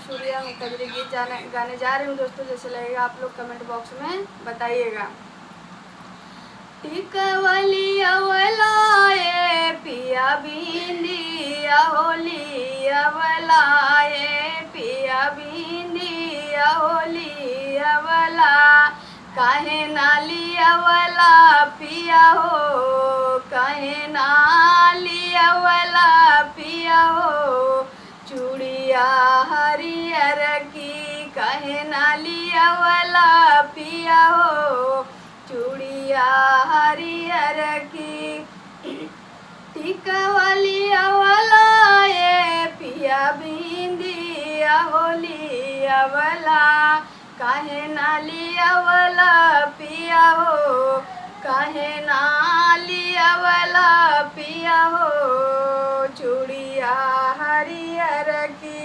सूर्या मुकदरी गीत गाने जा रही हूँ दोस्तों। जैसे लगेगा आप लोग कमेंट बॉक्स में बताइएगा। टिकवलिया वलाए पिया बिंदिया होलिया वलाए पिया बिंदिया होलिया वला काहे नालिया वाला पिया हो काहे नालिया वाला पिया हो चूड़िया हरियर की काहे नालिया वाला पिया हो चूड़िया हरियर की टिकवलिया वाला ये पिया बिंदिया होलिया वाला काहे नालिया वाला पिया हो काहे नालिया वाला पिया हो चूड़िया हरियर की